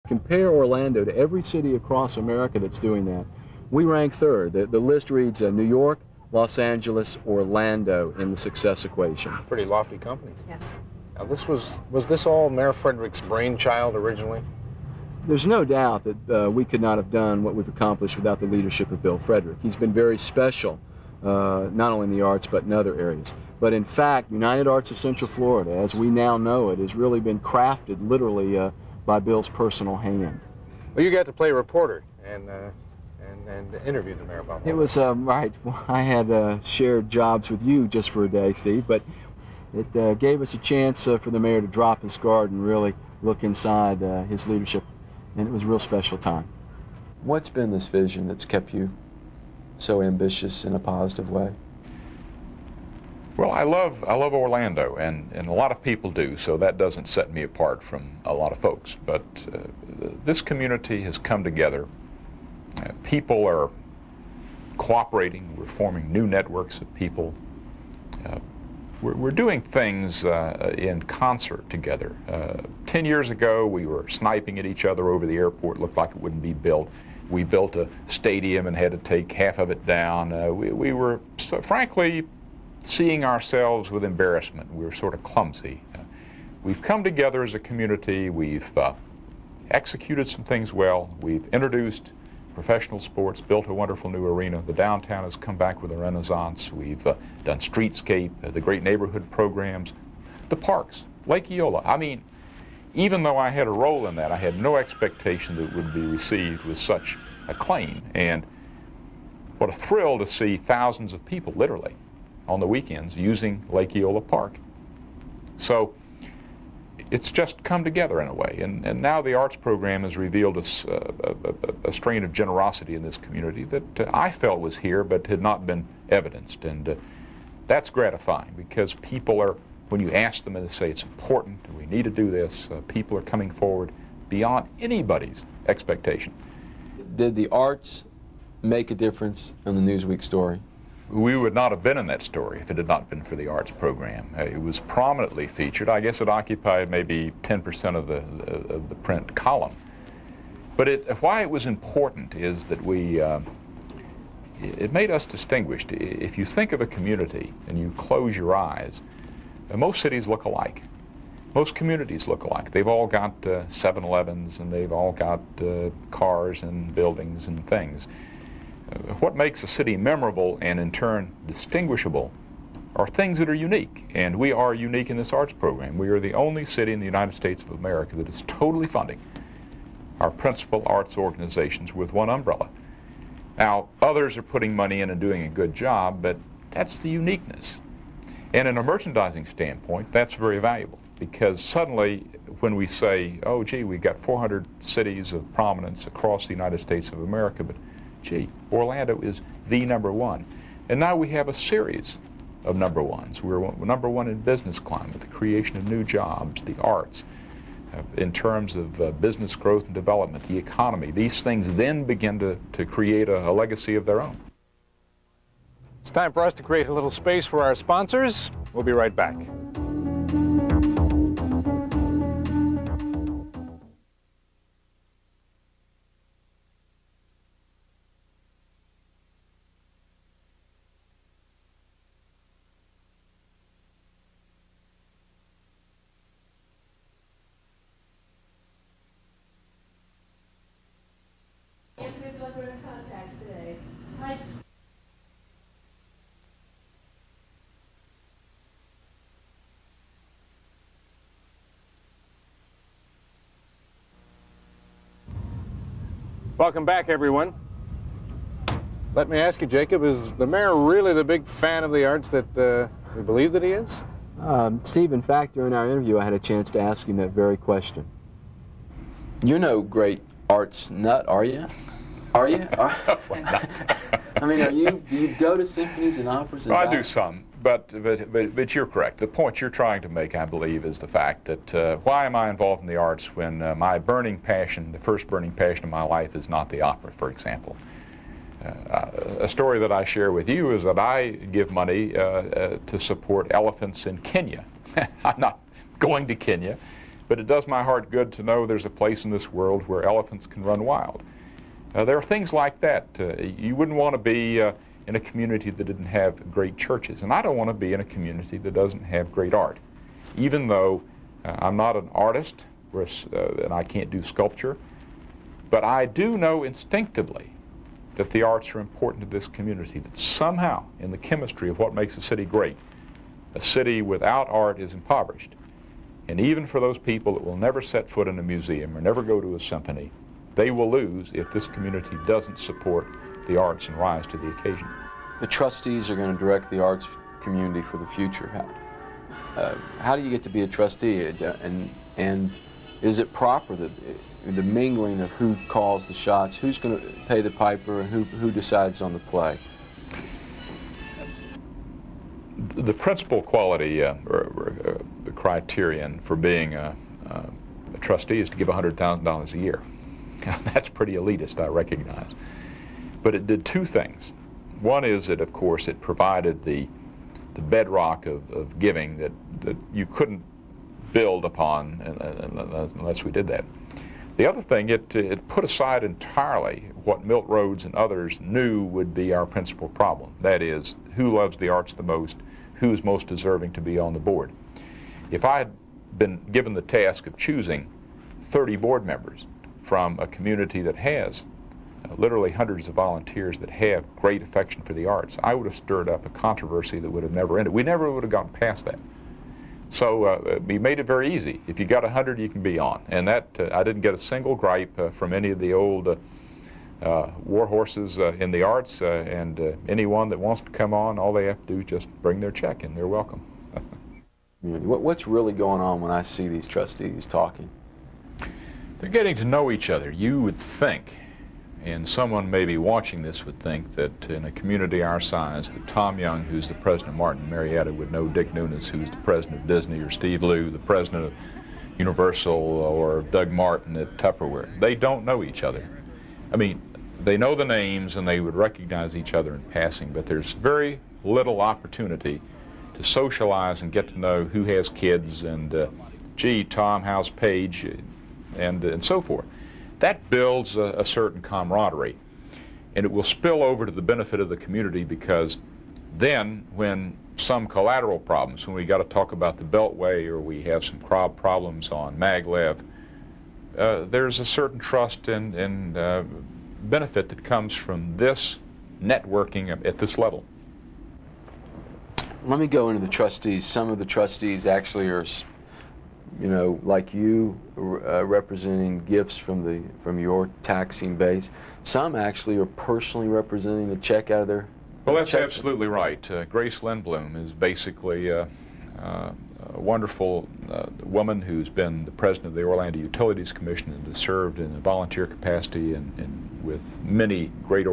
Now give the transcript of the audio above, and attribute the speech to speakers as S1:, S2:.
S1: Compare Orlando to every city across America that's doing that. We rank third. The list reads New York, Los Angeles, Orlando in the success equation.
S2: Pretty lofty company.
S3: Yes.
S2: Now was this all Mayor Frederick's brainchild originally?
S1: There's no doubt that we could not have done what we've accomplished without the leadership of Bill Frederick. He's been very special, not only in the arts but in other areas. But in fact, United Arts of Central Florida, as we now know it, has really been crafted literally by Bill's personal hand.
S2: Well, you got to play reporter and interview the mayor about that.
S1: It was, right, I had shared jobs with you just for a day, Steve, but it gave us a chance for the mayor to drop his guard and really look inside his leadership, and it was a real special time. What's been this vision that's kept you so ambitious in a positive way?
S4: Well, I love Orlando, and a lot of people do, so that doesn't set me apart from a lot of folks. But this community has come together. People are cooperating. We're forming new networks of people. We're doing things in concert together. 10 years ago, we were sniping at each other over the airport. Looked like it wouldn't be built. We built a stadium and had to take half of it down. We were, frankly, seeing ourselves with embarrassment. We were sort of clumsy. We've come together as a community. We've executed some things well. We've introduced professional sports, built a wonderful new arena. The downtown has come back with a renaissance. We've done streetscape, the great neighborhood programs, the parks, Lake Eola. I mean, even though I had a role in that, I had no expectation that it would be received with such acclaim. And what a thrill to see thousands of people, literally, on the weekends using Lake Eola Park. So it's just come together in a way, and now the arts program has revealed a strain of generosity in this community that I felt was here but had not been evidenced, and that's gratifying because people are, when you ask them and they say it's important, we need to do this, people are coming forward beyond anybody's expectation.
S1: Did the arts make a difference in the Newsweek story?
S4: We would not have been in that story if it had not been for the arts program. It was prominently featured. I guess it occupied maybe 10% of the print column. But why it was important is that it made us distinguished. If you think of a community and you close your eyes, most cities look alike. Most communities look alike. They've all got 7-Elevens and they've all got cars and buildings and things. What makes a city memorable and in turn distinguishable are things that are unique, and we are unique in this arts program. We are the only city in the United States of America that is totally funding our principal arts organizations with one umbrella. Now, others are putting money in and doing a good job, but that's the uniqueness. And in a merchandising standpoint, that's very valuable, because suddenly when we say, oh gee, we've got 400 cities of prominence across the United States of America, but gee, Orlando is the #1. And now we have a series of #1s. We're #1 in business climate, the creation of new jobs, the arts, in terms of business growth and development, the economy. These things then begin to create a legacy of their own.
S2: It's time for us to create a little space for our sponsors. We'll be right back. Welcome back, everyone. Let me ask you, Jacob, is the mayor really the big fan of the arts that we believe that he is?
S1: Steve, in fact, during our interview, I had a chance to ask him that very question. You're no great arts nut, are you? Are you? I mean, do you go to symphonies and operas?
S4: Well, I do some, but you're correct. The point you're trying to make, I believe, is the fact that why am I involved in the arts when my burning passion, the first burning passion of my life, is not the opera, for example. A story that I share with you is that I give money to support elephants in Kenya. I'm not going to Kenya, but it does my heart good to know there's a place in this world where elephants can run wild. There are things like that. You wouldn't want to be in a community that didn't have great churches, and I don't want to be in a community that doesn't have great art. Even though I'm not an artist and I can't do sculpture, but I do know instinctively that the arts are important to this community, that somehow in the chemistry of what makes a city great, a city without art is impoverished. And even for those people that will never set foot in a museum or never go to a symphony, they will lose if this community doesn't support the arts and rise to the occasion.
S1: The trustees are going to direct the arts community for the future. How do you get to be a trustee? And is it proper that the mingling of who calls the shots, who's going to pay the piper, and who decides on the play?
S4: The principal quality or the criterion for being a trustee is to give $100,000 a year. That's pretty elitist, I recognize. But it did two things. One is that, of course, it provided the bedrock of giving that you couldn't build upon unless we did that. The other thing, it put aside entirely what Milt Rhodes and others knew would be our principal problem. That is, who loves the arts the most, who's most deserving to be on the board. If I had been given the task of choosing 30 board members from a community that has literally hundreds of volunteers that have great affection for the arts, I would have stirred up a controversy that would have never ended. We never would have gotten past that. So we made it very easy. If you got 100, you can be on. And that I didn't get a single gripe from any of the old war horses in the arts, and anyone that wants to come on, all they have to do is just bring their check and they're welcome.
S1: What's really going on when I see these trustees talking?
S4: They're getting to know each other. You would think, and someone maybe watching this would think, that in a community our size, that Tom Young, who's the president of Martin & Marietta, would know Dick Nunes, who's the president of Disney, or Steve Liu, the president of Universal, or Doug Martin at Tupperware. They don't know each other. I mean, they know the names and they would recognize each other in passing, but there's very little opportunity to socialize and get to know who has kids and, gee, Tom, how's Paige, and so forth. That builds a certain camaraderie, and it will spill over to the benefit of the community, because then when some collateral problems, when we got to talk about the Beltway or we have some problems on Maglev, there's a certain trust and benefit that comes from this networking at this level.
S1: Let me go into the trustees. Some of the trustees actually are, you know, like you, representing gifts from your taxing base. Some actually are personally representing a check out of their.
S4: Well, that's absolutely right. Grace Lindblom is basically a wonderful woman who's been the president of the Orlando Utilities Commission and has served in a volunteer capacity and with many great